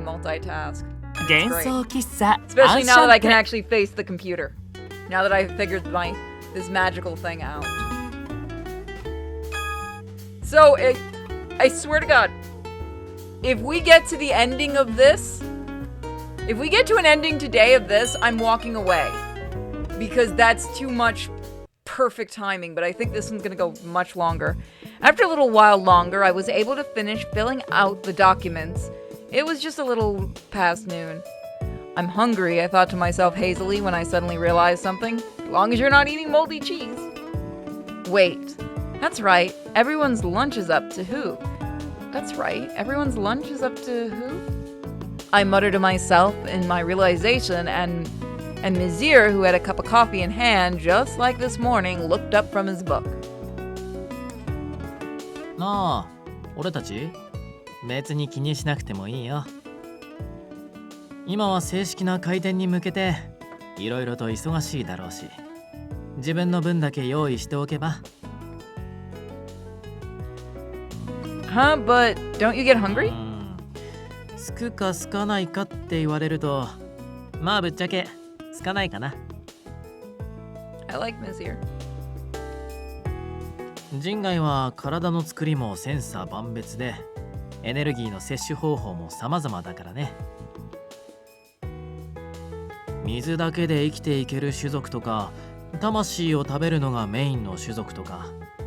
multitask. 幻想喫茶 Especially now that I can Enchante. actually face the computer. Now that I've figured this magical thing out. So, I swear to God, if we get to the ending of this, if we get to an ending today of this, I'm walking away. Because that's too much perfect timing, but I think this one's gonna go much longer. After a little while longer, I was able to finish filling out the documents. It was just a little past noon. I'm hungry, I thought to myself hazily when I suddenly realized something. As long as you're not eating moldy cheese. Wait, that's right. Everyone's lunch is up to who? That's right. Everyone's lunch is up to who? I muttered to myself in my realization, and Mizir, who had a cup of coffee in hand, just like this morning, looked up from his book. なあ、俺たち別に気にしなくてもいいよ。今は正式な開店に向けていろいろと忙しいだろうし、自分の分だけ用意しておけば。Huh? But don't you get hungry? すくかすかないかって言われると、まあぶっちゃけすかないかな。I like Mizir. 人外は体の作りも千差万別で、エネルギーの摂取方法も様々だからね。水だけで生きていける種族とか、魂を食べるのがメインの種族とか、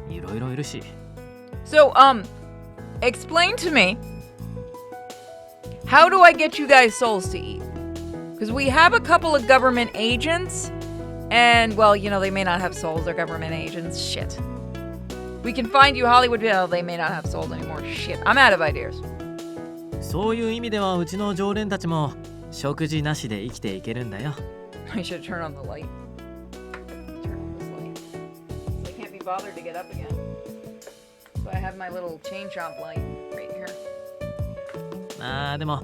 いろいろいるし。So, explain to me, how do I get you guys souls to eat? Because we have a couple of government agents, and, well, you know, they may not have souls, they're government agents. Shit. We can find you Hollywood, they may not have souls anymore. Shit, I'm out of ideas. そういう意味ではうちの常連たちも食事なしで生きていけるんだよ。I should turn on the light. Turn on this light. I can't be bothered to get up again. So I have my little chain chomp light right here. あーでも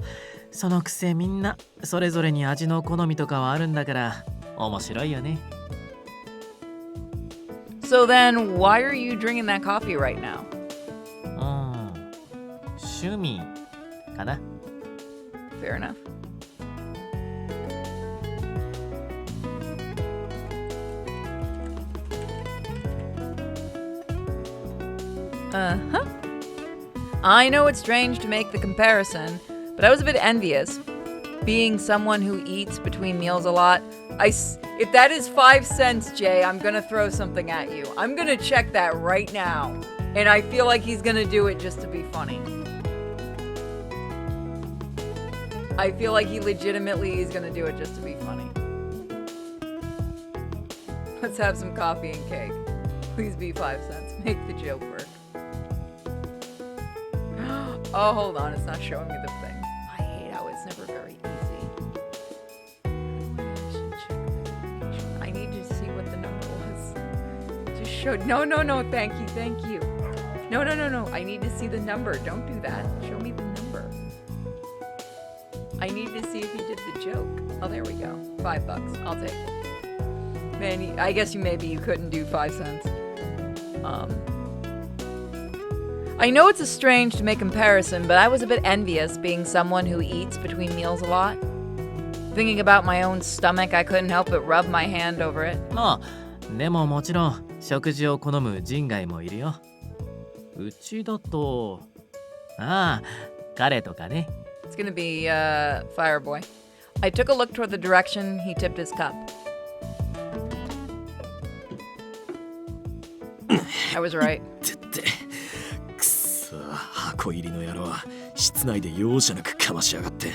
そのくせみんなそれぞれに味の好みとかはあるんだから面白いよね。So then, why are you drinking that coffee right now? 趣味かな。Fair enough. Uh-huh. I know it's strange to make the comparison, but I was a bit envious. Being someone who eats between meals a lot, if that is 5 cents, Jay, I'm gonna throw something at you. I'm gonna check that right now. And I feel like he's gonna do it just to be funny. I feel like he legitimately is gonna do it just to be funny. Let's have some coffee and cake. Please be 5 cents. Make the joke work. Oh, hold on. It's not showing me the thing. I hate how it's never very easy. I need to see what the number was. Just show. No. Thank you. No. I need to see the number. Don't do that. Show me the number. I need to see if he did the joke. Oh, there we go. $5. I'll take it. Man, I guess maybe you couldn't do 5 cents. I know it's strange to make comparison, but I was a bit envious being someone who eats between meals a lot. Thinking about my own stomach, I couldn't help but rub my hand over it. ああ、でももちろん食事を好む人外もいるよ。うちだと、ああ、彼とかね。It's gonna be, Fireboy. I took a look toward the direction he tipped his cup. I was right. くそ、箱入りの野郎、室内で容赦なくかましやがって。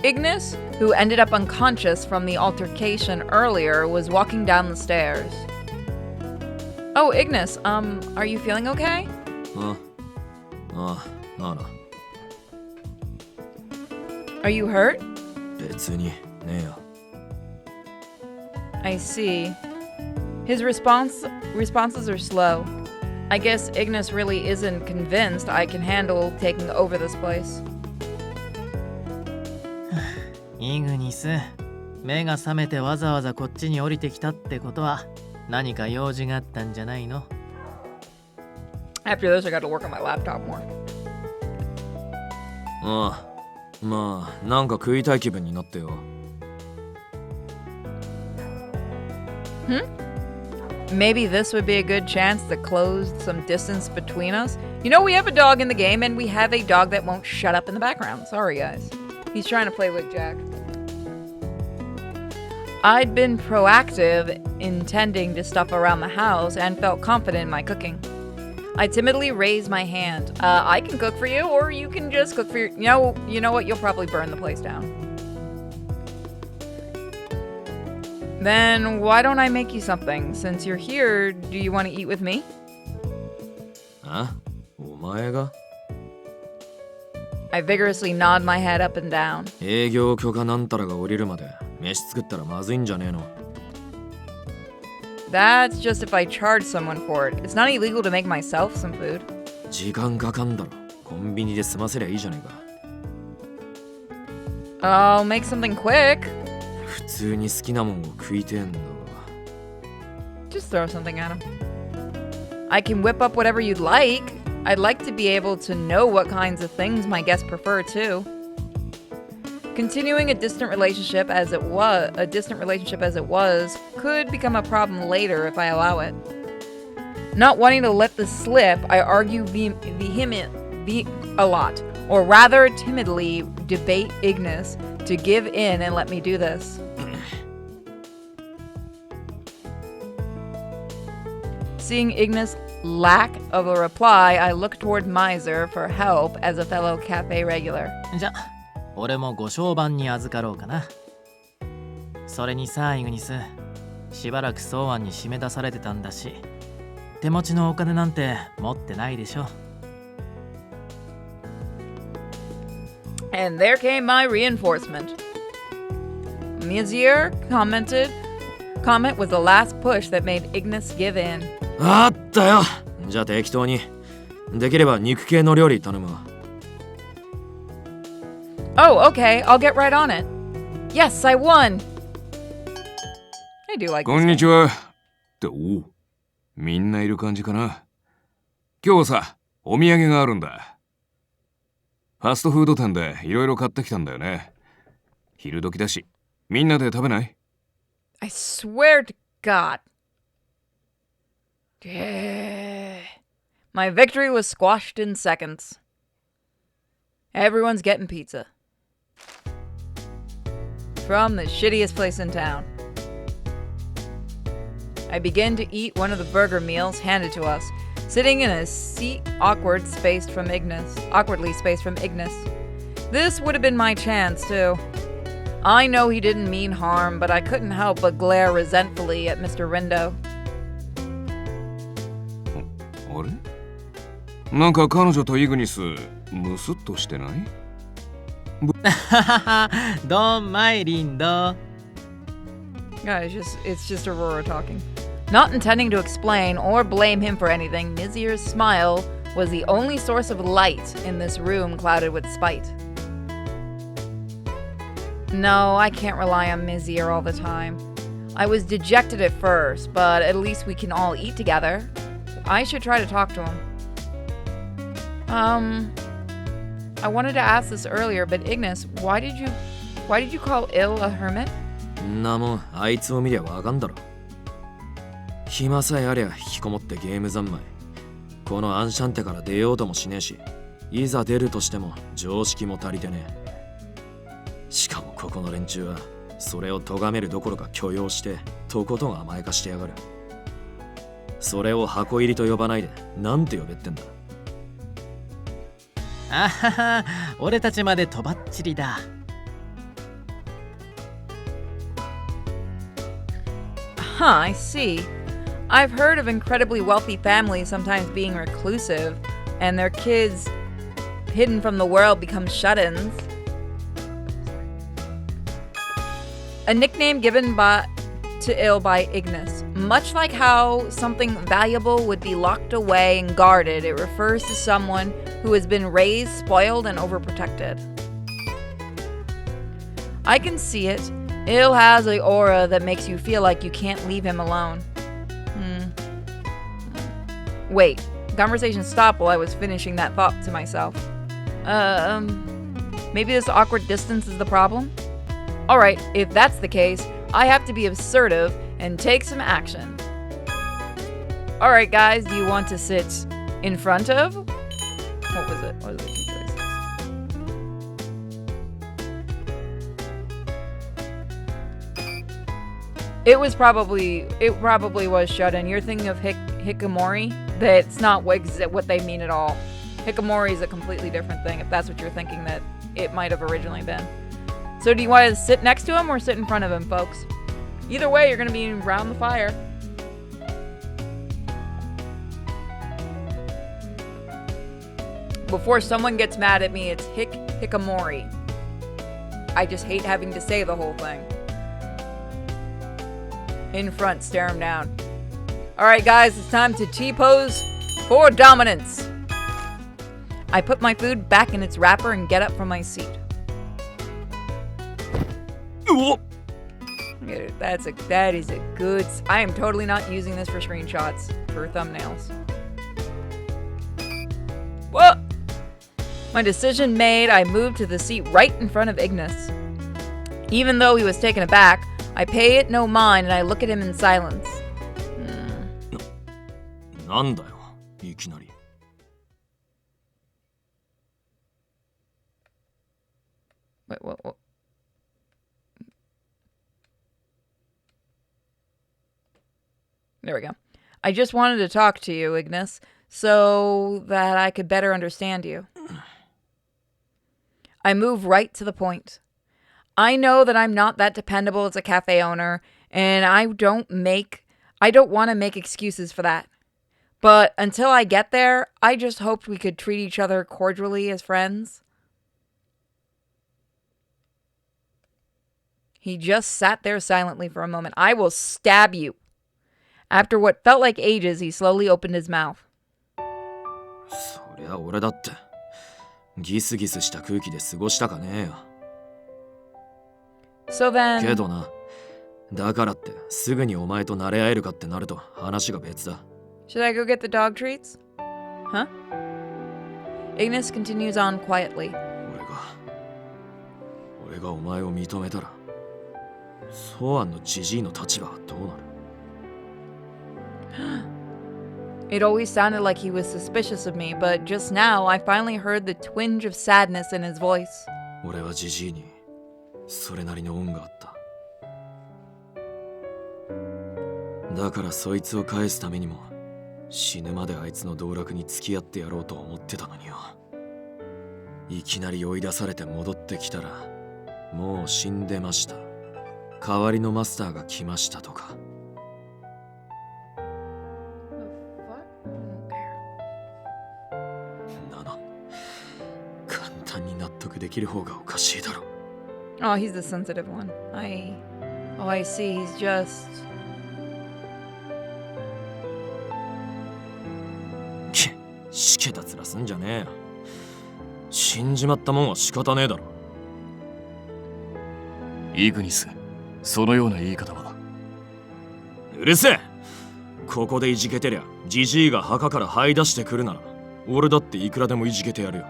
Ignis, who ended up unconscious from the altercation earlier, was walking down the stairs. Oh, Ignis, are you feeling okay? なあ。 Are you hurt? 別にねえよ。 I see. His responses are slow. I guess Ignis really isn't convinced I can handle taking over this place. イグニス、目が覚めてわざわざこっちに降りてきたってことは何か用事があったんじゃないの？ After this, I got to work on my laptop more. ああ、まあなんか食いたい気分になってよ。Maybe this would be a good chance to close some distance between us. You know, we have a dog in the game, and we have a dog that won't shut up in the background. Sorry, guys. He's trying to play with Jack. I'd been proactive in tending to stuff around the house and felt confident in my cooking. I timidly raised my hand. I can cook for you, or you can just cook for your... You know what? You'll probably burn the place down. Then why don't I make you something? Since you're here, do you want to eat with me? あ？お前が？ I vigorously nod my head up and down. 営業許可なんたらが降りるまで飯作ったらまずいんじゃねえの？ That's just if I charge someone for it. It's not illegal to make myself some food. 時間かかんだろ。コンビニで済ませりゃいいじゃねえか。 I'll make something quick. 普通に好きなもんを食いてえんだわ。 Just throw something at him. I can whip up whatever you'd like. I'd like to be able to know what kinds of things my guests prefer too. Continuing a distant relationship as it was could become a problem later if I allow it. Not wanting to let this slip, I argue a lot, or rather timidly debate Ignis to give in and let me do this. Seeing Ignis' lack of a reply, I look toward Miser for help as a fellow cafe regular. じゃ、俺もご商売に預かろうかな。それにさ、イグニス、しばらく草案に締め出されてたんだし、手持ちのお金なんて持ってないでしょ。And there came my reinforcement. Mizir comment was the last push that made Ignis give in. あったよ。じゃあ適当に。できれば肉系の料理頼むわ。Oh, okay. I'll get right on it. Yes, I won. I do like こんにちは。っておう、みんないる感じかな。今日はさ、お土産があるんだ。ファストフード店でいろいろ買ってきたんだよね。昼時だし、みんなで食べない？ I swear to God. My victory was squashed in seconds. Everyone's getting pizza. From the shittiest place in town. I begin to eat one of the burger meals handed to us, sitting in a seat awkwardly spaced from Ignis. This would have been my chance, too. I know he didn't mean harm, but I couldn't help but glare resentfully at Mr. Rindo. あれ？なんか彼女とイグニス、ムスッとしてない？ドンマイリンド。 Yeah, it's just Aurora talking. Not intending to explain or blame him for anything, Nizir's smile was the only source of light in this room clouded with spite. No, I can't rely on Mizir all the time. I was dejected at first, but at least we can all eat together. I should try to talk to him. I wanted to ask this earlier, but Ignis, why did you call Il a hermit? んなもんあいつを見りゃわかんだろ。暇さえありゃ引きこもってゲーム三昧。このアンシャンテから出ようともしねえし、いざ出るとしても常識も足りてねえ。しかもここの連中はそれを咎めるどころか許容してとことん甘やかしてやがる。それを箱入りと呼ばないでなんて呼べってんだ。あはは、俺たちまでとばっちりだ。Huh, I see. I've heard of incredibly wealthy families sometimes being reclusive, and their kids hidden from the world become shut-ins. A nickname given to Il by Ignis. Much like how something valuable would be locked away and guarded, it refers to someone who has been raised, spoiled, and overprotected. I can see it. Il has an aura that makes you feel like you can't leave him alone. Wait, conversation stopped while I was finishing that thought to myself. Maybe this awkward distance is the problem? Alright, if that's the case, I have to be assertive and take some action. Alright guys, do you want to sit in front of? What was it? What are the two choices? It probably was shut-in. You're thinking of hikikomori? That's not what they mean at all. Hikikomori is a completely different thing, if that's what you're thinking that it might have originally been. So do you want to sit next to him or sit in front of him, folks? Either way, you're going to be around the fire. Before someone gets mad at me, it's hikikomori. I just hate having to say the whole thing. In front, stare him down. Alright guys, it's time to T-pose for dominance. I put my food back in its wrapper and get up from my seat. That is a good... I am totally not using this for screenshots, for thumbnails. Whoa! My decision made, I moved to the seat right in front of Ignis. Even though he was taken aback, I pay it no mind and I look at him in silence. なんだよ、いきなり。What? There we go. I just wanted to talk to you, Ignis, so that I could better understand you. I move right to the point. I know that I'm not that dependable as a cafe owner, and I don't want to make excuses for that. But until I get there, I just hoped we could treat each other cordially as friends. He just sat there silently for a moment. I will stab you. After what felt like ages, he slowly opened his mouth. そりゃ俺だってギスギスした空気で過ごしたかねえよ。 So then... けどな、だからってすぐにお前と慣れ合えるかってなると話が別だ。 Should I go get the dog treats? Huh? Ignis continues on quietly. 俺がお前を認めたら、ソアンのジジイの立場はどうなる？ It always sounded like he was suspicious of me, but just now I finally heard the twinge of sadness in his voice. 俺はジジイにそれなりの恩があった。だからそいつを返すためにも死ぬまであいつの道楽に付き合ってやろうと思ってたのによ。いきなり追い出されて戻ってきたらもう死んでました。代わりのマスターが来ましたとか。簡単に納得できる方がおかしいだろ。 Oh, he's the sensitive one. I see. He's just... しけた面すんじゃねえよ。死んじまったもんは仕方ねえだろ。イグニス、そのような言い方は。うるせえ。ここでいじけてりゃジジイが墓から這い出してくるなら俺だっていくらでもいじけてやるよ。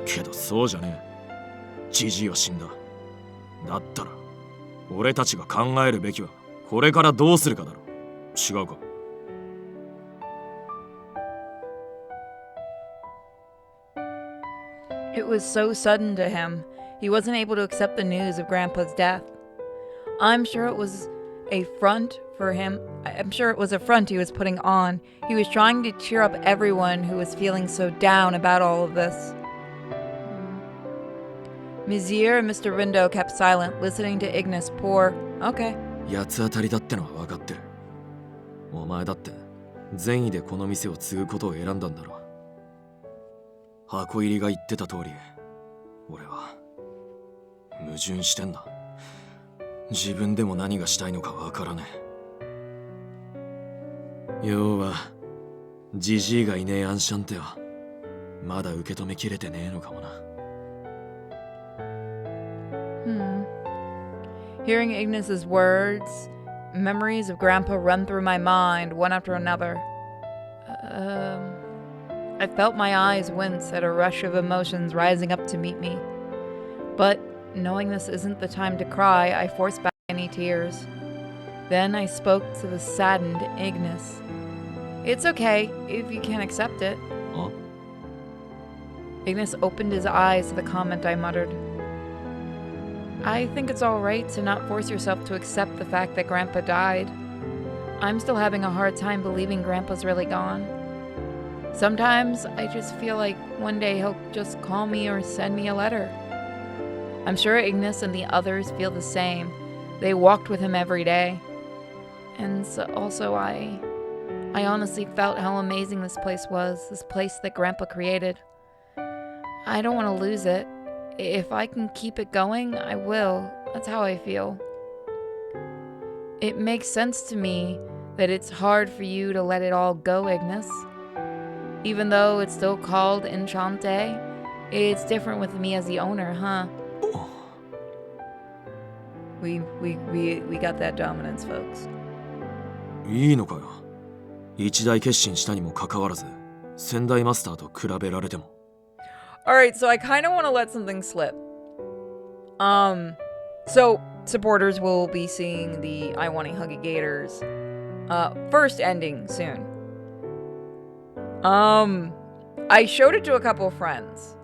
けどそうじゃねえ。ジジイは死んだ。だったら俺たちが考えるべきはこれからどうするかだろ。違うか。 It was so sudden to him. He wasn't able to accept the news of Grandpa's death. I'm sure it was a front for him. I'm sure it was a front he was putting on. He was trying to cheer up everyone who was feeling so down about all of this. Mizir and Mr. Rindo kept silent, listening to Ignis pour. Okay. 八つ当たりだってのは分かってる。お前だって善意でこの店を継ぐことを選んだんだろう。箱入りが言ってた通り、俺は矛盾してんだ。自分でも何がしたいのか分からねえ。要はジジイがいねえアンシャンテはまだ受け止めきれてねえのかもな。Hearing Ignis's words, memories of Grandpa run through my mind, one after another. I felt my eyes wince at a rush of emotions rising up to meet me. But, knowing this isn't the time to cry, I forced back any tears. Then I spoke to the saddened Ignis. It's okay if you can't accept it. Huh? Ignis opened his eyes to the comment I muttered. I think it's alright to not force yourself to accept the fact that Grandpa died. I'm still having a hard time believing Grandpa's really gone. Sometimes I just feel like one day he'll just call me or send me a letter. I'm sure Ignis and the others feel the same. They walked with him every day. And so also I honestly felt how amazing this place was, this place that Grandpa created. I don't want to lose it. If I can keep it going, I will. That's how I feel. It makes sense to me that it's hard for you to let it all go, Ignis. Even though it's still called Enchante, it's different with me as the owner, huh? We got that dominance, folks. いいのかよ。一大決心したにもかかわらず、先代マスターと比べられても。Alright, so I kind of want to let something slip. So supporters will be seeing the I Wanting Huggy Gators first ending soon. I showed it to a couple of friends.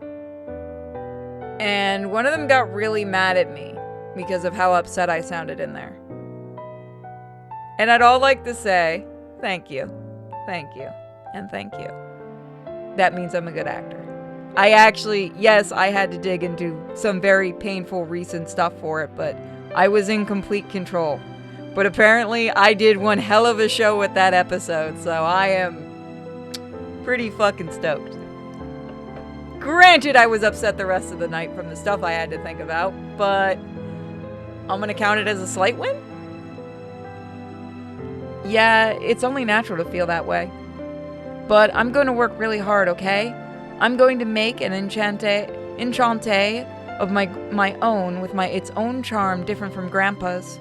And one of them got really mad at me because of how upset I sounded in there. And I'd all like to say, thank you, and thank you. That means I'm a good actor. I actually, yes, I had to dig into some very painful recent stuff for it, but I was in complete control. But apparently I did one hell of a show with that episode, so I am pretty fucking stoked. Granted, I was upset the rest of the night from the stuff I had to think about, but I'm gonna count it as a slight win? Yeah, it's only natural to feel that way. But I'm going to work really hard, okay? I'm going to make an Enchante of my own with its own charm different from Grandpa's.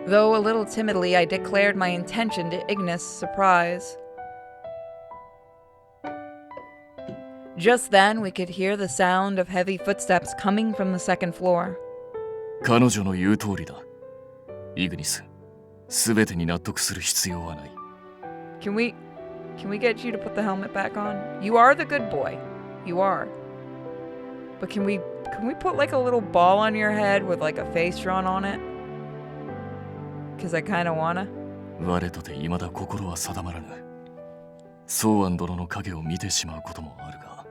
Though a little timidly, I declared my intention to Ignis' surprise. Just then, we could hear the sound of heavy footsteps coming from the second floor. 彼女の言う通りだ。イグニス、すべてに納得する必要はない。Can we get you to put the helmet back on? You are the good boy. You are. But can we put like a little ball on your head with like a face drawn on it? Because I kind of wanna. 我とて未だ心は定まらぬ。ソーアン殿の影を見てしまうこともあるが、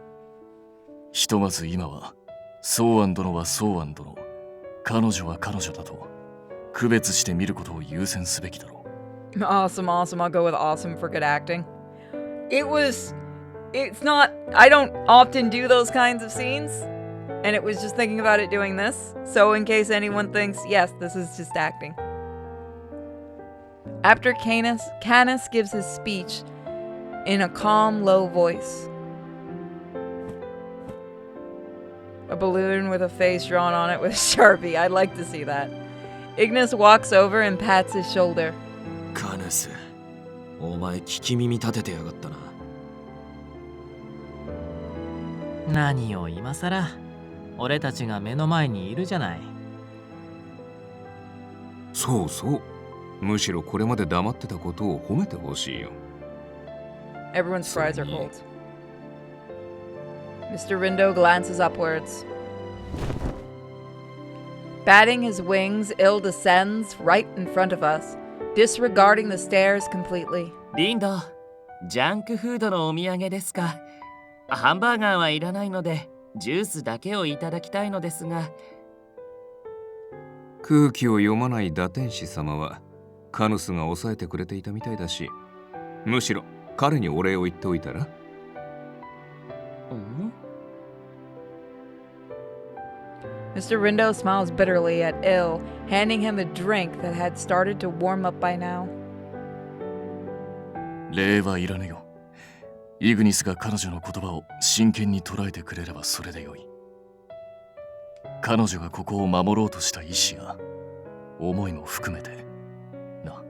ひとまず今はソーアン殿はソーアン殿、彼女は彼女だと区別して見ることを優先すべきだろう。Awesome. I'll go with awesome for good acting. It's not, I don't often do those kinds of scenes, and it was just thinking about it doing this, so in case anyone thinks, yes, this is just acting. After Canis gives his speech in a calm, low voice. A balloon with a face drawn on it with Sharpie. I'd like to see that. Ignis walks over and pats his shoulder. カヌス、お前聞き耳立ててやがったな。何を今さら、俺たちが目の前にいるじゃない。そうそう。むしろこれまで黙ってたことを褒めてほしいよ。Everyone's fries are cold. Mr. Rindo glances upwards. Batting his wings, Ill descends right in front of us, disregarding the stairs completely. リンド、ジャンクフードのお土産ですか。ハンバーガーはいらないので、ジュースだけをいただきたいのですが。空気を読まない打天使様はカヌスが抑えてくれていたみたいだし、むしろ彼にお礼を言っておいたら。Mr. Rindo smiles bitterly at Ill, handing him a drink that had started to warm up by now. 礼はいらねよ。イグニスが彼女の言葉を真剣に捉えてくれればそれでよい。彼女がここを守ろうとした意志や思いも含めてな。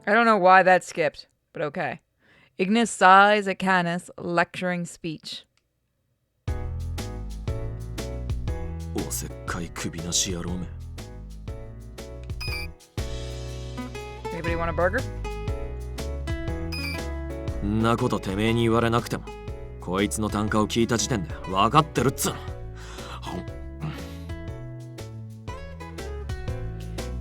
I don't know why that skipped, but okay. Ignis sighs at Canis, lecturing speech. おせっかい首なし野郎め。 Anybody want a burger? んなことてめえに言われなくても、こいつの単価を聞いた時点で分かってるっつうの。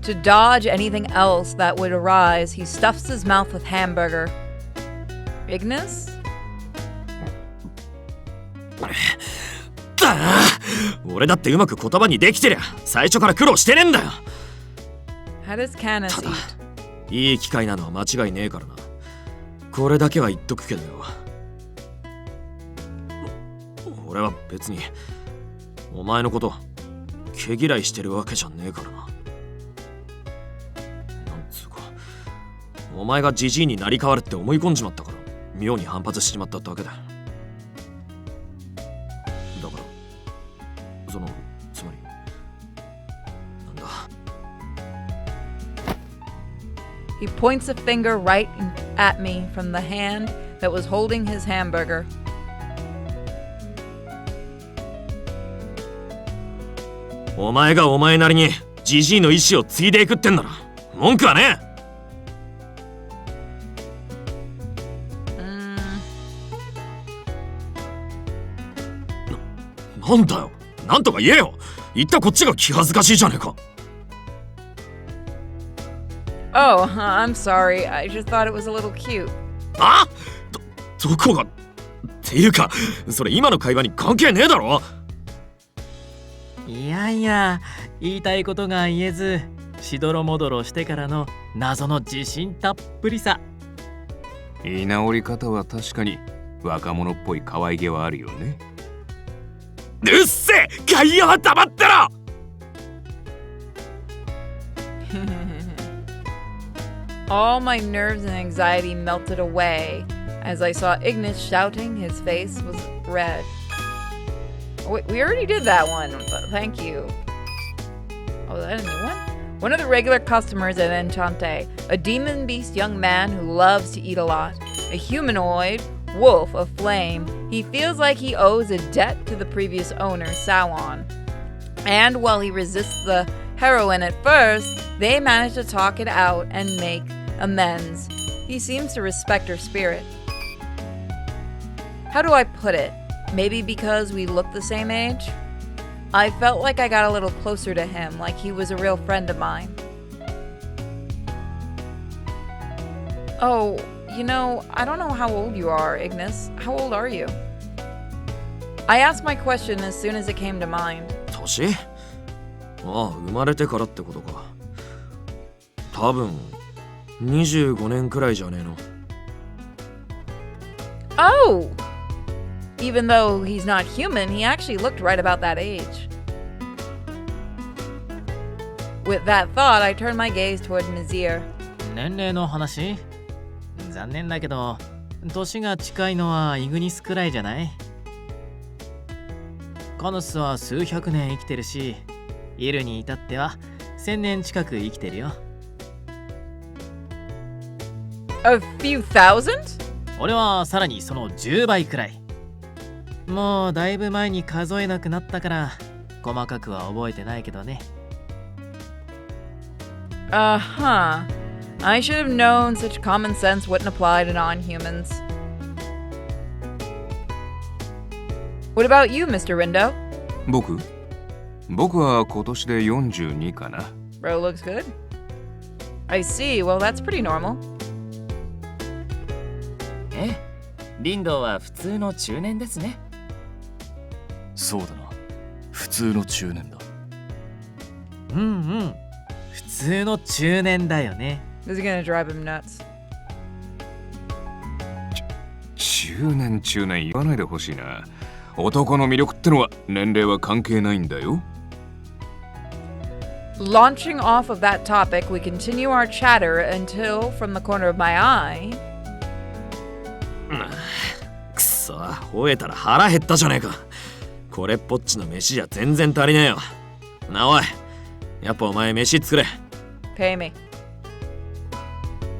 To dodge anything else that would arise, he stuffs his mouth with hamburger. Ignis? だあ、俺だってうまく言葉にできてりゃ最初から苦労してねえんだよ。 How does Canis ただ eat? いい機会なのは間違いねえからな。これだけは言っとくけどよ。俺は別にお前のこと毛嫌いしてるわけじゃねえからな。なんつうか、お前がジジイになり変わるって思い込んじまったから妙に反発しちまっただけだ。だからつまりなんだ。 He points a finger right at me from the hand that was holding his hamburger. お前がお前なりにジジイの意志を継いでいくってんなら文句はねえ。なんだよ、なんとか言えよ。言ったこっちが気恥ずかしいじゃねえか。 Oh, I'm sorry. I just thought it was a little cute. あ？どこがっていうか、それ今の会話に関係ねえだろ。いやいや、言いたいことが言えずしどろもどろしてからの謎の自信たっぷりさ。居直り方は確かに若者っぽい可愛げはあるよね。うっせえ、外野は黙ってろ。 All my nerves and anxiety melted away as I saw Ignis shouting. His face was red. Oh, wait, we already did that one, but thank you. Oh, is that a new one? One of the regular customers at Enchante, a demon beast young man who loves to eat a lot. A humanoid wolf of flame, he feels like he owes a debt to the previous owner, Sawan. And while he resists the heroine at first, they manage to talk it out and make amends. He seems to respect her spirit. How do I put it? Maybe because we look the same age? I felt like I got a little closer to him, like he was a real friend of mine. Oh, you know, I don't know how old you are, Ignis. How old are you? I asked my question as soon as it came to mind. 年？ああ、生まれてからってことか。多分25年くらいじゃねえの。 Oh! Even though he's not human, he actually looked right about that age. With that thought, I turned my gaze toward Nazir. 年齢の話？残念だけど年が近いのはイグニスくらいじゃない？カヌスは数百年生きてるし、イルに至っては1000年近く生きてるよ。 A few thousand? 俺はさらにその10倍くらい。もうだいぶ前に数えなくなったから細かくは覚えてないけどね。Uh-huh. I should have known such common sense wouldn't apply to non-humans. What about you, Mr. Rindo? 僕は今年で42かな。 Bro looks good. I see. Well, that's pretty normal. リンドは普通の中年ですね。そうだな、普通の中年だ。うんうん、普通の中年だよね。This is gonna drive him nuts. 中年言わないでほしいな。男の魅力ってのは年齢は関係ないんだよ。Launching off of that topic, we continue our chatter until, from the corner of my eye... くそ、吠えたら腹減ったじゃねえか。これっぽっちの飯じゃ全然足りねえよ。なおい、やっぱお前飯作れ。 Pay me.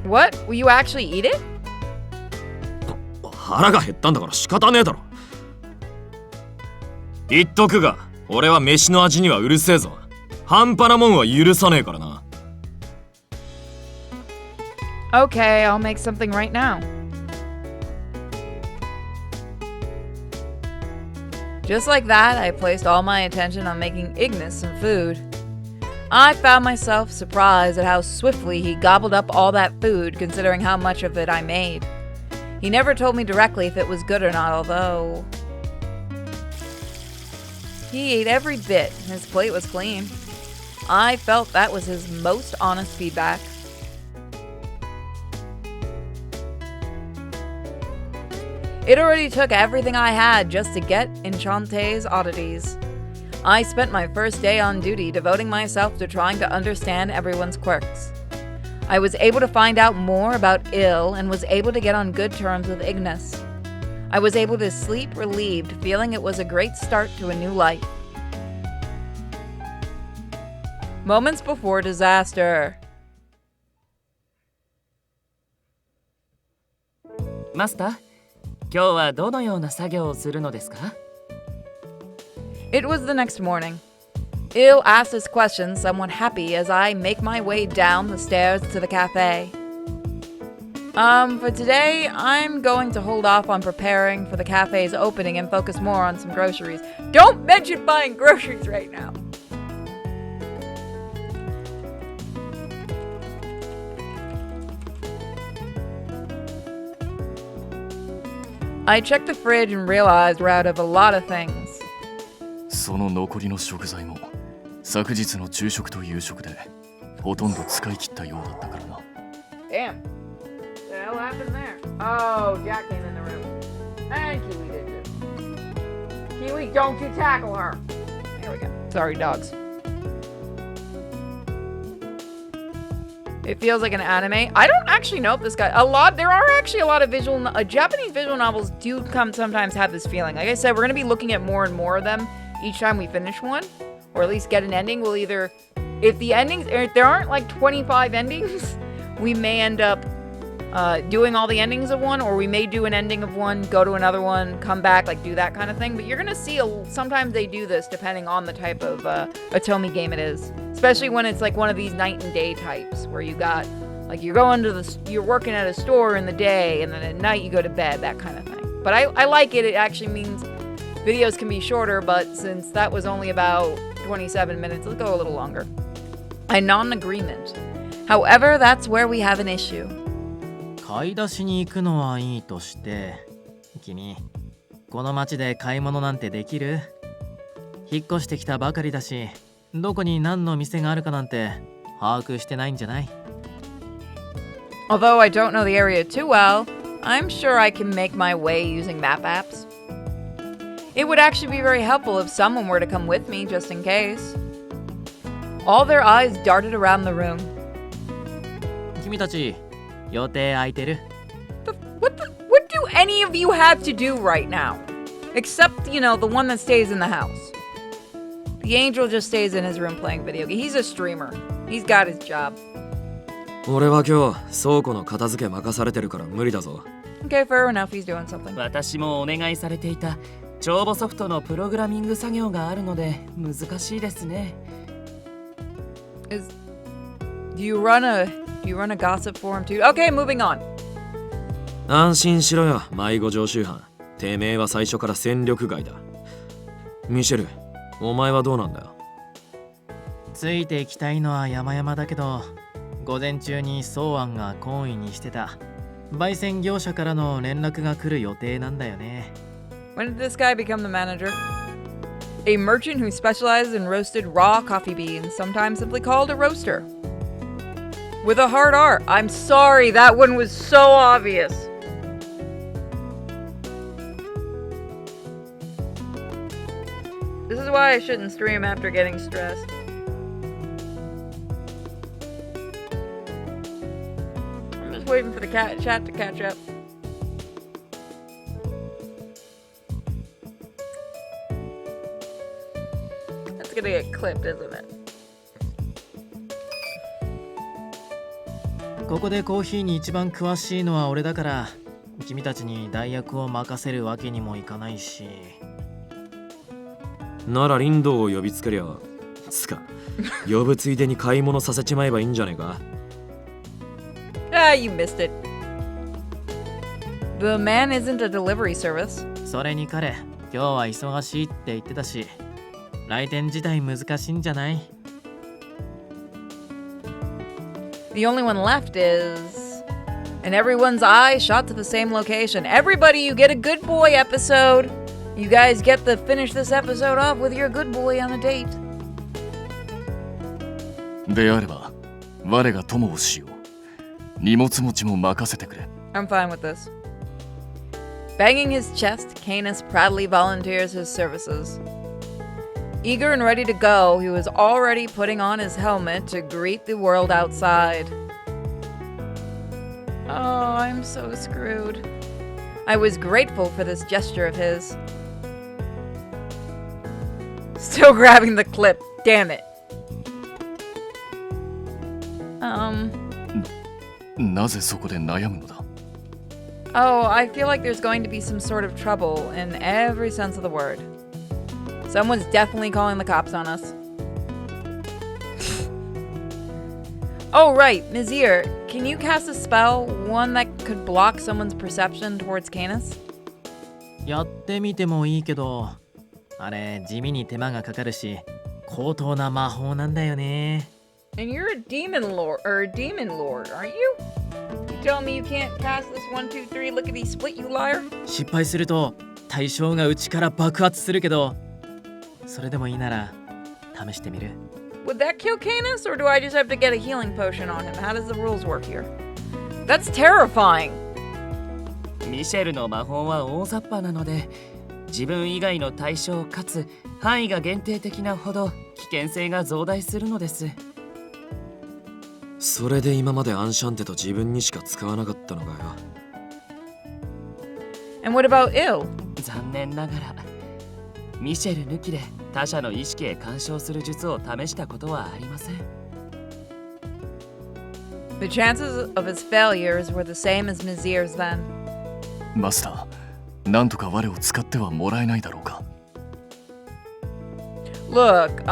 What? Will you actually eat it? 腹が減ったんだから仕方ねえだろ。言っとくが、俺は飯の味にはうるせえぞ。半端なもんは許さねえからな。Okay, I'll make something right now. Just like that, I placed all my attention on making Ignis some food. I found myself surprised at how swiftly he gobbled up all that food, considering how much of it I made. He never told me directly if it was good or not, although he ate every bit. His plate was clean. I felt that was his most honest feedback. It already took everything I had just to get Enchante's oddities. I spent my first day on duty devoting myself to trying to understand everyone's quirks. I was able to find out more about Ill and was able to get on good terms with Ignis. I was able to sleep relieved, feeling it was a great start to a new life. Moments before disaster. マスター、今日はどのような作業をするのですか？ It was the next morning. Ill asked his questions, somewhat happy as I make my way down the stairs to the cafe. For today, I'm going to hold off on preparing for the cafe's opening and focus more on some groceries. Don't mention buying groceries right now! I checked the fridge and realized we're out of a lot of things. その残りの食材も昨日の昼食と夕食でほとんど使い切ったようだったからな。 Damn. What the hell happened there? Oh, Jack came in the room. And Kiwi did too. Kiwi, don't you tackle her. There we go. Sorry, dogs. It feels like an anime. I don't actually know if this guy... There are actually a lot of Japanese visual novels do sometimes have this feeling. Like I said, we're going to be looking at more and more of them each time we finish one. Or at least get an ending. We'll either... If there aren't like 25 endings, we may end up doing all the endings of one, or we may do an ending of one, go to another one, come back, like do that kind of thing. But you're gonna see sometimes they do this depending on the type of otome game it is, especially when it's like one of these night and day types where you got like you're working at a store in the day and then at night you go to bed, that kind of thing. But I like it. It actually means videos can be shorter, but since that was only about 27 minutes, let's go a little longer. A non-agreement. However, that's where we have an issue. 買い出しに行くのはいいとして、君、この街で買い物なんてできる？引っ越してきたばかりだし、どこに何の店があるかなんて把握してないんじゃない？ Although I don't know the area too well, I'm sure I can make my way using map apps. It would actually be very helpful if someone were to come with me just in case. All their eyes darted around the room. 君たち、予定空いてる？ What do any of you have to do right now? Except, the one that stays in the house. The angel just stays in his room playing video games. He's a streamer. He's got his job. 俺は今日倉庫の片付け任されてるから無理だぞ。 Okay, fair enough. He's doing something. 私もお願いされていた帳簿ソフトのプログラミング作業があるので難しいですね。Do you run a gossip forum too? Okay, moving on. 安心しろよ、迷子常習犯。てめえは最初から戦力外だ。ミシェル、お前はどうなんだよ。ついていきたいのは山々だけど、午前中にソーアンが懇意にしてた焙煎業者からの連絡が来る予定なんだよね。When did this guy become the manager? A merchant who specializes in roasted raw coffee beans, sometimes simply called a roaster. With a hard R. I'm sorry, that one was so obvious. This is why I shouldn't stream after getting stressed. I'm just waiting for the chat to catch up. That's gonna get clipped, isn't it? ここでコーヒーに一番詳しいのは俺だから、君たちに代役を任せるわけにもいかないし。なら林道を呼びつけりゃ、つか呼ぶついでに買い物させちまえばいいんじゃねえか。Ah, you missed it. The man isn't a delivery service. それに彼、今日は忙しいって言ってたし、来店自体難しいんじゃない？ The only one left is... And everyone's eye shot to the same location. Everybody, you get a good boy episode. You guys get to finish this episode off with your good boy on a date. であれば我が友をしよう。荷物持ちも任せてくれ。 I'm fine with this. Banging his chest, Canis proudly volunteers his services. Eager and ready to go, he was already putting on his helmet to greet the world outside. Oh, I'm so screwed. I was grateful for this gesture of his. Still grabbing the clip, damn it. なぜそこで悩むのだ？ Oh, I feel like there's going to be some sort of trouble in every sense of the word. Someone's definitely calling the cops on us. Oh, right, Mizir, can you cast a spell, one that could block someone's perception towards Canis? やってみてもいいけど、あれ地味に手間がかかるし、高等な魔法なんだよね。And you're a demon lord, aren't you? You telling me you can't cast this 1, 2, 3 lickety split, you liar? 失敗すると対象が内から爆発するけど、それでもいいなら試してみる。 Would that kill Canis, or do I just have to get a healing potion on him? How does the rules work here? That's terrifying. ミシェルの魔法は大雑把なので、自分以外の対象かつ範囲が限定的なほど危険性が増大するのです。それで今までアンシャンテと自分にしか使わなかったのかよ。 And what about ill? 残念ながらミシェル抜きで他者の意識へ干渉する術を試したことはありません。 The chances of his failures were the same as Mizir's then. マスター、なんとか我を使ってはもらえないだろうか。 Look,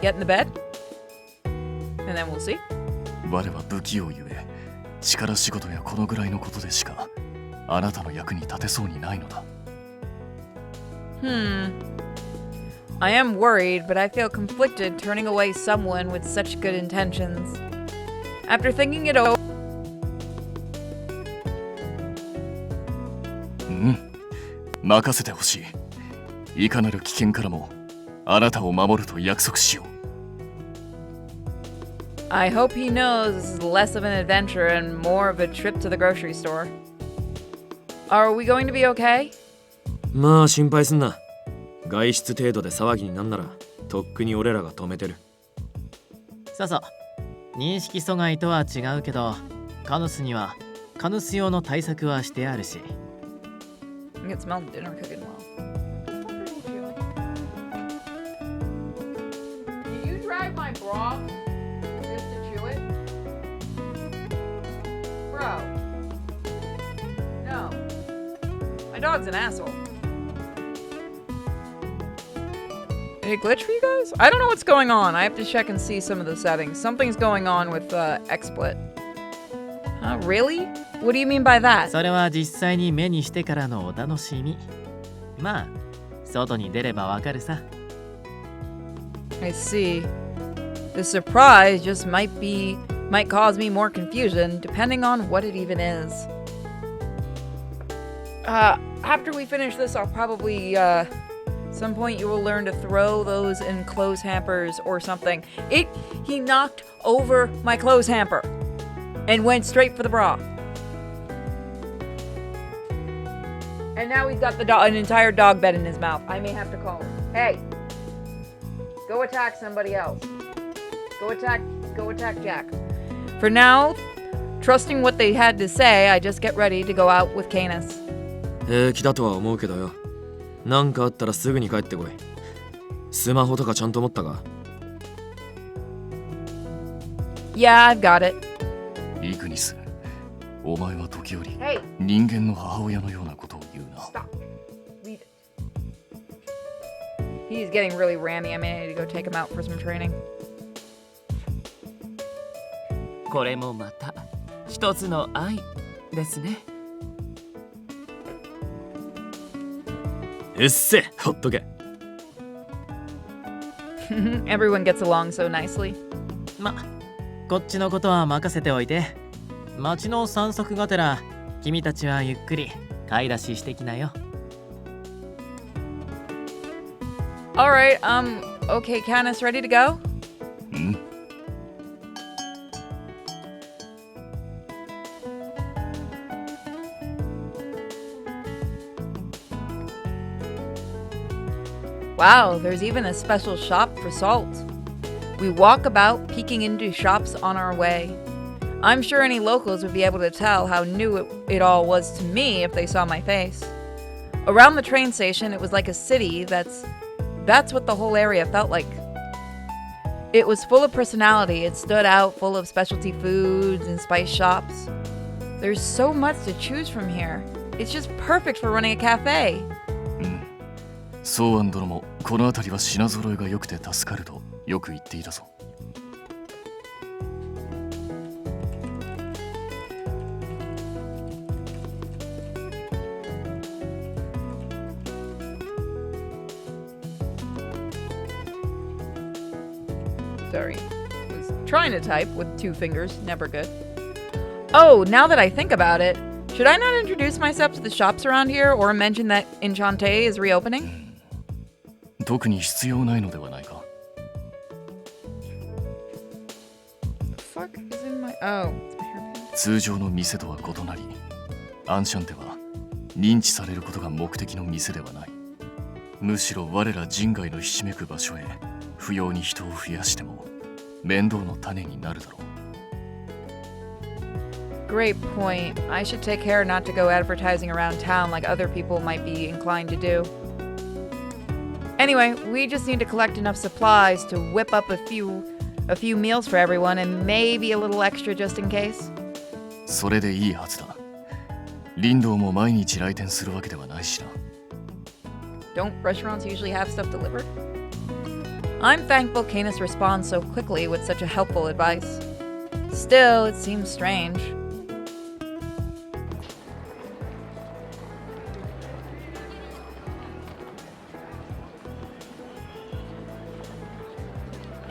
get in the bed, and then we'll see. 我は不器用ゆえ、力仕事やこのぐらいのことでしかあなたの役に立てそうにないのだ。I am worried, but I feel conflicted turning away someone with such good intentions. After thinking it over, 任せてほしい。いかなる危険からもあなたを守ると約束しよう。 I hope he knows this is less of an adventure and more of a trip to the grocery store. Are we going to be okay? まあ心配すんな。外出程度で騒ぎになんならとっくに俺らが止めてる。そうそう。認識阻害とは違うけど、カヌスにはカヌス用の対策はしてあるし。I can smell dinner cooking well. Did you drag my bra just to chew it? Bro. No. My dog's an asshole. Any glitch for you guys? I don't know what's going on. I have to check and see some of the settings. Something's going on with XSplit. Huh? Really? What do you mean by that? それは実際に目にしてからのお楽しみ。まあ、外に出ればわかるさ。I see. The surprise just might cause me more confusion depending on what it even is. After we finish this, I'll probably some point you will learn to throw those in clothes hampers or something. He knocked over my clothes hamper and went straight for the bra. And now he's got an entire dog bed in his mouth. I may have to call him. Hey, go attack somebody else. Go attack Jack. For now, trusting what they had to say, I just get ready to go out with Canis. 平気だとは思うけどよ。なんかあったらすぐに帰ってこい。スマホとかちゃんと持ったか？ Yeah, I've got it. イグニス、お前は時折 Hey, 人間の母親のようなことを言うな。 stop. Leave it. He's getting really rammy. I may need to go take him out for some training. これもまた一つの愛ですね。うっせ、ほっとけ。Everyone gets along so nicely. ま、こっちのことは任せておいて。街の散策がてら君たちはゆっくり買い出ししてきなよ。 Alright, okay, Canis, ready to go? うん Wow, there's even a special shop for salt. We walk about, peeking into shops on our way. I'm sure any locals would be able to tell how new it all was to me if they saw my face. Around the train station, it was like a city. That's what the whole area felt like. It was full of personality. It stood out, full of specialty foods and spice shops. There's so much to choose from here. It's just perfect for running a cafe. ソーアン殿もこの辺りは品揃えが良くて助かるとよく言っていたぞ。 Sorry. Was trying to type with 2 fingers. Never good. Oh, now that I think about it, should I not introduce myself to the shops around here or mention that Enchante is reopening? 特に必要ないのではないか。 The fuck is in my... Oh, it's my hairpin. 通常の店とは異なり、アンシャンテは認知されることが目的の店ではない。むしろ我ら人外のひしめく場所へ不要に人を増やしても面倒の種になるだろう。 Great point. I should take care not to go advertising around town like other people might be inclined to do. Anyway, we just need to collect enough supplies to whip up a few meals for everyone and maybe a little extra just in case. それでいいはずだ。林道も毎日来店するわけではないしな。 Don't restaurants usually have stuff delivered? I'm thankful Canis responds so quickly with such a helpful advice. Still, it seems strange.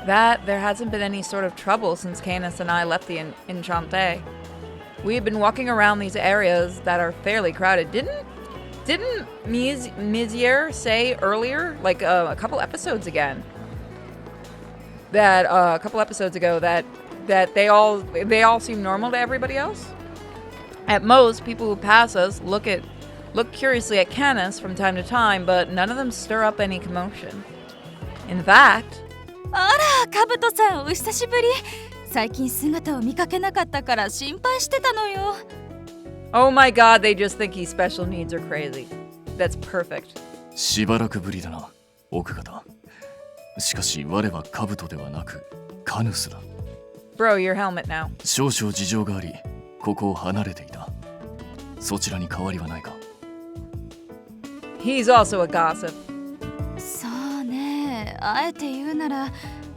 That there hasn't been any sort of trouble since Canis and I left the Enchante. We've been walking around these areas that are fairly crowded. Didn't Mizier say earlier, like a couple episodes ago, that they all seem normal to everybody else? At most, people who pass us look curiously at Canis from time to time, but none of them stir up any commotion. In fact, あら、カブトさんお久しぶり。最近姿を見かけなかったから心配してたのよ。 oh my god, they just think he's special needs or crazy. That's perfect. しばらくぶりだな、奥方。しかし我はカブトではなくカヌスだ。 Bro, your helmet now. 少々事情があり、ここを離れていた。そちらに変わりはないか。 He's also a gossip. そうね、あえて言うなら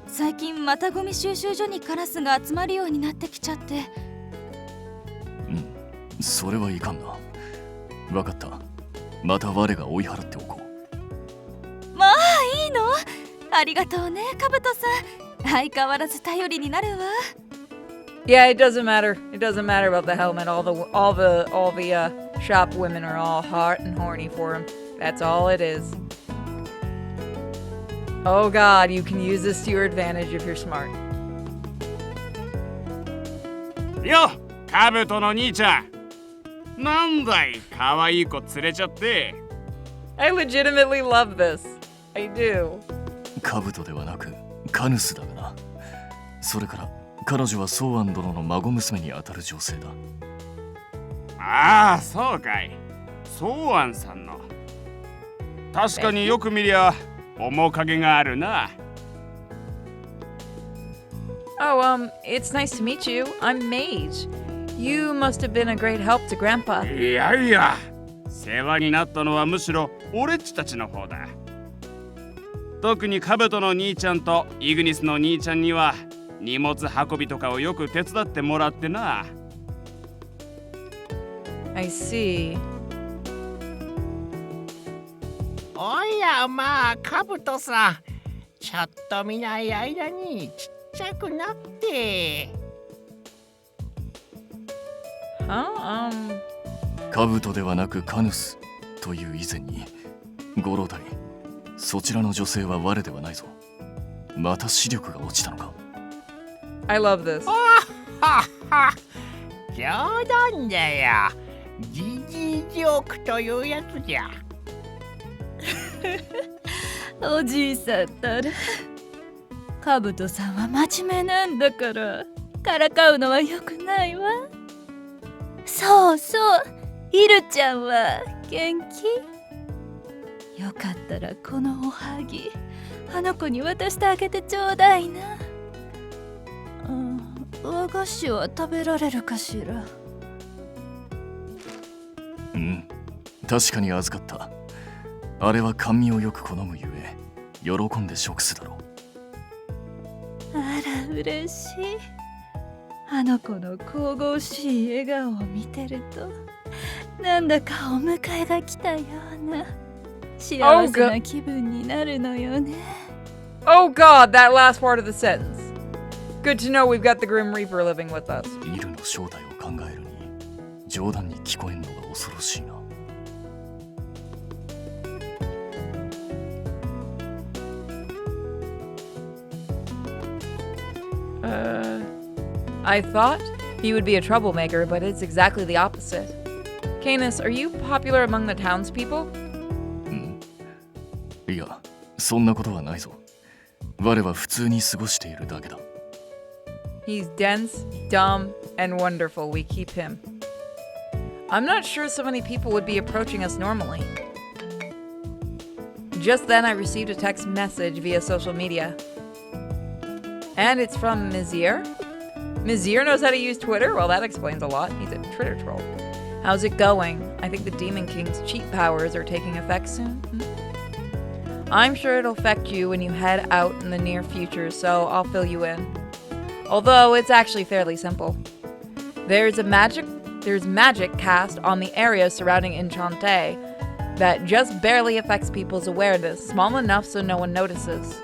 最近またゴミ収集所にカラスが集まるようになってきちゃって。それはいかんな。わかった。また我が追い払っておこう。まあいいの？ありがとうね、カブトさん。相変わらず頼りになるわ。 Yeah, it doesn't matter. It doesn't matter about the helmet. All the shop women are all hot and horny for him. That's all it is. Oh god, you can use this to your advantage if you're smart. よっ、カブトの兄ちゃん。なんだい、可愛い子連れちゃって。I legitimately love this. I do. カブトではなくカヌスだがな。それから彼女はソーアン殿の孫娘にあたる女性だ。ああ、そうかい。ソーアンさんの。確かによく見りゃ面影があるな。Oh, it's nice to meet you. I'm Mage. You must have been a great help to Grandpa. いやいや、世話になったのはむしろ俺っちたちの方だ。特にカブトの兄ちゃんとイグニスの兄ちゃんには荷物運びとかをよく手伝ってもらってな。I see. おやまあカブトさん、ちょっと見ない間にちっちゃくなって。Huh? カブトではなくカヌスという以前に、五郎太、そちらの女性は我ではないぞ。また視力が落ちたのか。 I love this. はは、冗談だよ。ジジイジョークというやつじゃ。おじいさんったらカブトさんは真面目なんだからかうのはよくないわ。そうそう、イルちゃんは元気？よかったらこのおはぎあの子に渡してあげてちょうだいな。和菓子は食べられるかしら。うん、確かに預かった。あれは甘味をよく好むゆえ喜んで食すだろう。あら嬉しい。あの子の神々しい笑顔を見てるとなんだかお迎えが来たような幸せな気分になるのよね。 Oh god, that last part of the sentence. Good to know we've got the Grim Reaper living with us. イルの正体を考えるに冗談に聞こえんのが恐ろしいな。I thought he would be a troublemaker, but it's exactly the opposite. Canis, are you popular among the townspeople? いや、そんなことはないぞ。我は普通に過ごしているだけだ。He's dense, dumb, and wonderful. We keep him. I'm not sure so many people would be approaching us normally. Just then I received a text message via social media. And it's from Mizir. Mizir knows how to use Twitter? Well, that explains a lot. He's a Twitter troll. How's it going? I think the Demon King's cheat powers are taking effect soon. I'm sure it'll affect you when you head out in the near future, so I'll fill you in. Although it's actually fairly simple. There's magic cast on the area surrounding Enchante that just barely affects people's awareness, small enough so no one notices.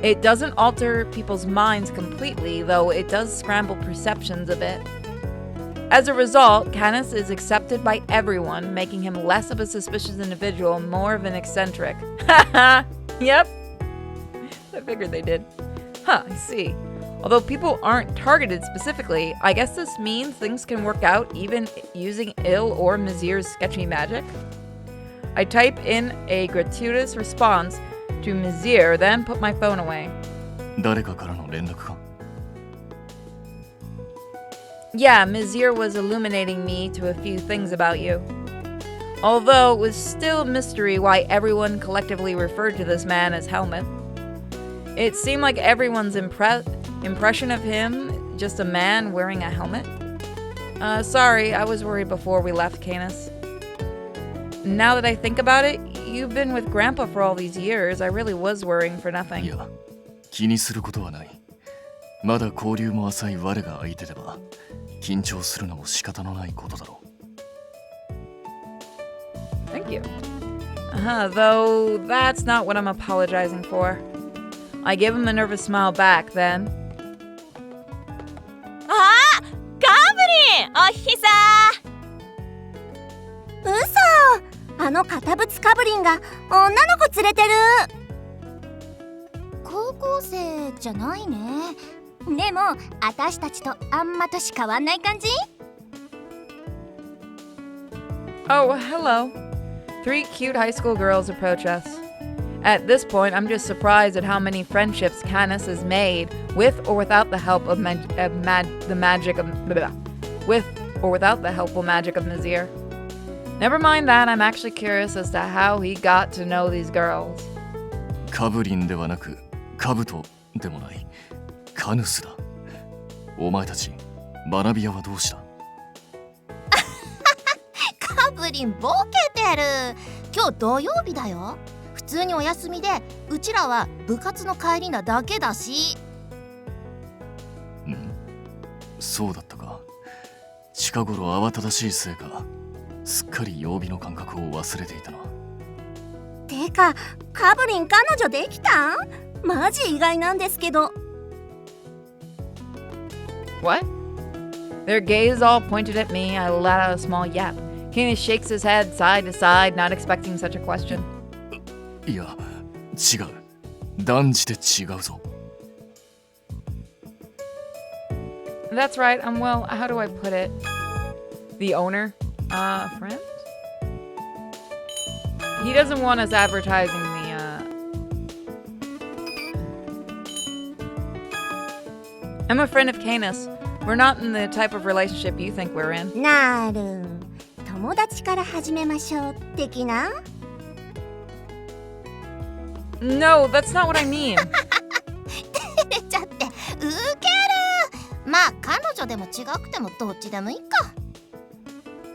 It doesn't alter people's minds completely, though it does scramble perceptions a bit. As a result, Canis is accepted by everyone, making him less of a suspicious individual, more of an eccentric. Haha! Yep. I figured they did. Huh, I see. Although people aren't targeted specifically, I guess this means things can work out even using ill or Mizir's sketchy magic. I type in a gratuitous response to Mizir, then put my phone away. 誰かからの連絡か？ Yeah, Mizir was illuminating me to a few things about you. Although it was still a mystery why everyone collectively referred to this man as Helmet. It seemed like everyone's impression of him, just a man wearing a helmet. Sorry, I was worried before we left Canis. Now that I think about it, you've been with Grandpa for all these years. I really was worrying for nothing. いや、気にすることはない。まだ交流も浅い我が相手では緊張するのも仕方のないことだろう。 Thank you. Though that's not what I'm apologizing for. I give him a nervous smile back, then. あ、ガブリン、おひさ。嘘、あの堅物カブリンが女の子連れてる。高校生じゃないね。でも私たちとあんま年変わんない感じ。 Oh, hello. 3 cute high school girls approach us. At this point, I'm just surprised at how many friendships Canis has made with or without the help of the helpful magic of Mizir. Never mind that, I'm actually curious as to how he got to know these girls. カブリンではなくカブトでもないカヌスだ。お前たち学び屋はどうした？カブリンボケてる。今日土曜日だよ。普通にお休みで、うちらは部活の帰りなだけだし。そうだったか。近頃慌ただしいせいか、すっかり曜日の感覚を忘れていたな。てか、カブリン彼女できたん？マジ意外なんですけど。What? Their gaze all pointed at me. I let out a small yap. Keenan shakes his head side to side, not expecting such a question. いや、違う。断じて違うぞ。That's right. Well, how do I put it? The owner? Friend? He doesn't want us advertising I'm a friend of Canis. We're not in the type of relationship you think we're in. なる。友達から始めましょう的な？ No, that's not what I mean. 照れちゃってウケる。まあ彼女でも違くてもどっちでもいいか。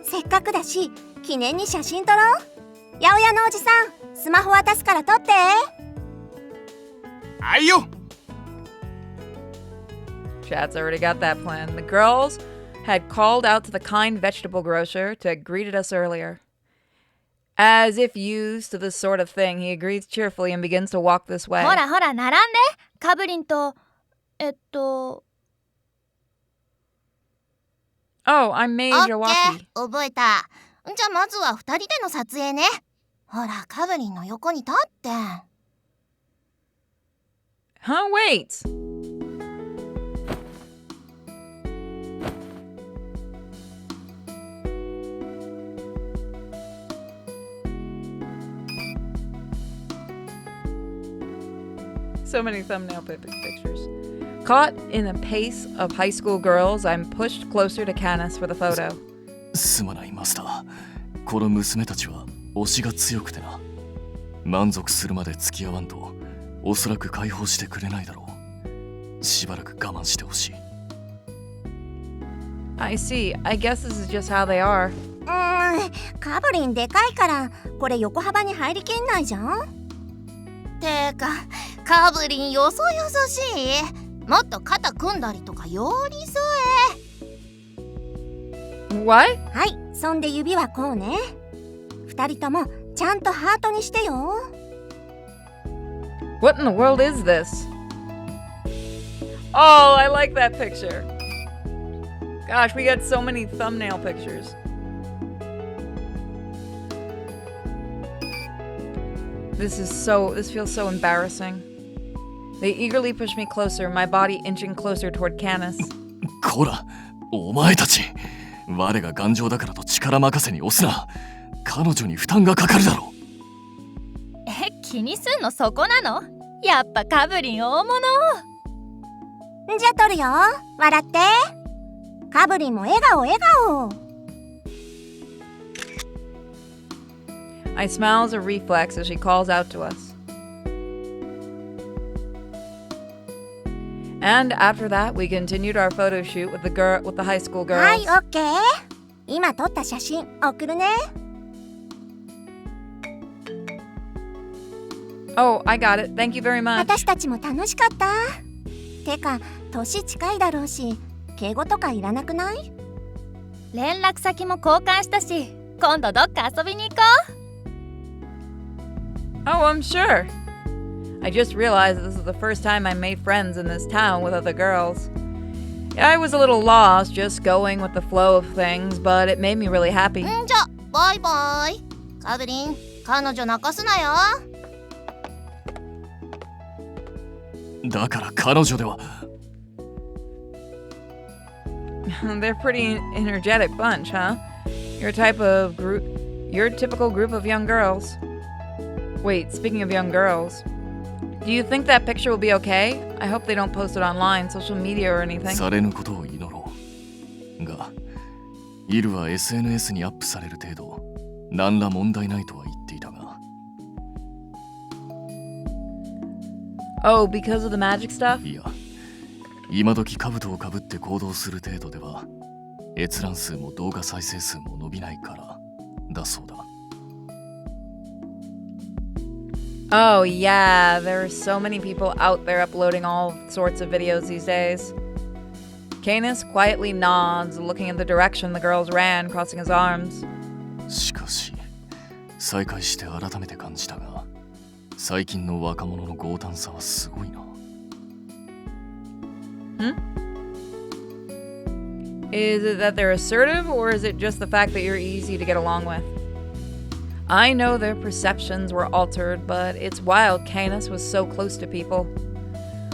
せっかくだし記念に写真撮ろう。八百屋のおじさん、スマホ渡すから撮って。あいよ。Chad's already got that plan. The girls had called out to the kind vegetable grocer to have greeted us earlier. As if used to this sort of thing, he agrees cheerfully and begins to walk this way. ほらほら並んで。カブリンとOh, I'm Mei オッケ Jawaki. ー、覚えた。じゃあまずは2人での撮影ね。ほらカブリンの横に立って。 Huh? Wait. So many thumbnail pictures. Caught in a pace of high school girls, I'm pushed closer to Canis for the photo. すまないマスター。この娘たちは推しが強くてな。満足するまで付き合わんと、おそらく解放してくれないだろう。しばらく我慢してほしい。I see. I guess this is just how they are. カブリンでかいからこれ横幅に入りきんないじゃん。てかカブリンよそよそしい。もっと肩組んだりとか寄り添え。 What? はい、そんで指はこうね。2人ともちゃんとハートにしてよ。 What in the world is this? Oh, I like that picture. Gosh, we got so many thumbnail pictures. This feels so embarrassing. They eagerly push me closer, my body inching closer toward Canis. こら、お前たち。我が頑丈だからと力任せに押すな。彼女に負担がかかるだろう。気にすんのそこなの？やっぱカブリン大物。じゃあ撮るよ。笑って。カブリンも笑顔笑顔。 I smile as a reflex as she calls out to us. And after that, we continued our photo shoot with the high school girls. はい、オッケー。今撮った写真送るね。 Oh, I got it. Thank you very much. 私たちも楽しかった。てか、年近いだろうし、敬語とかいらなくない？連絡先も交換したし、今度どっか遊びに行こう。 Oh, I'm sure. I just realized this is the first time I made friends in this town with other girls. I was a little lost, just going with the flow of things, but it made me really happy. じゃあ、バイバイ。カブリン、彼女泣かすなよ。だから彼女では。They're pretty energetic bunch, huh? You're a typical group of young girls. Wait, speaking of young girls, do you think that picture will be okay? I hope they don't post it online, social media or anything. されぬことを祈ろう。が、イルは SNS にアップされる程度、何ら問題ないとは言っていたが。Oh, because of the magic stuff? いや、今時兜をかぶって行動する程度では閲覧数も動画再生数も伸びないからだそうだ。 Oh yeah, there are so many people out there uploading all sorts of videos these days. Canis quietly nods, looking in the direction the girls ran, crossing his arms. しかし再会して改めて感じたが最近の若者の強胆さはすごいな。 Is it that they're assertive, or is it just the fact that you're easy to get along with? I know their perceptions were altered, but it's wild Canis was so close to people.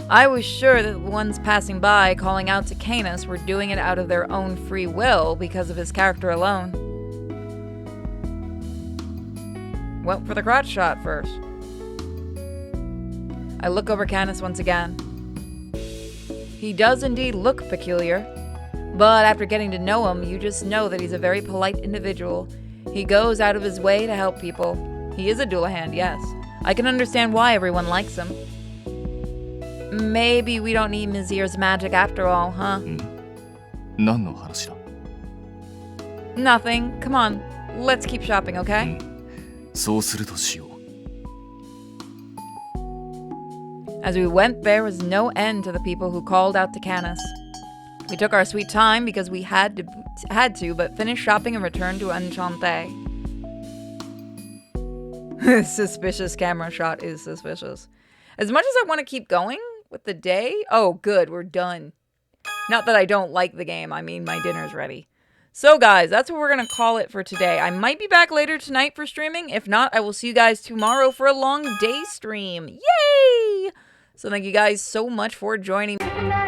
I was sure that the ones passing by calling out to Canis were doing it out of their own free will because of his character alone. Went for the crotch shot first. I look over Canis once again. He does indeed look peculiar, but after getting to know him, you just know that he's a very polite individual. He goes out of his way to help people. He is a Doulahan, yes. I can understand why everyone likes him. Maybe we don't need Mizir's magic after all, huh? 何の話だ？ Nothing. Come on, let's keep shopping, okay? そうするとしよう。 As we went, there was no end to the people who called out to Canis. We took our sweet time because we had to, but finished shopping and returned to Enchante. Suspicious camera shot is suspicious. As much as I want to keep going with the day, oh good, we're done. Not that I don't like the game, I mean my dinner's ready. So guys, that's what we're gonna call it for today. I might be back later tonight for streaming. If not, I will see you guys tomorrow for a long day stream. Yay! So thank you guys so much for joining me.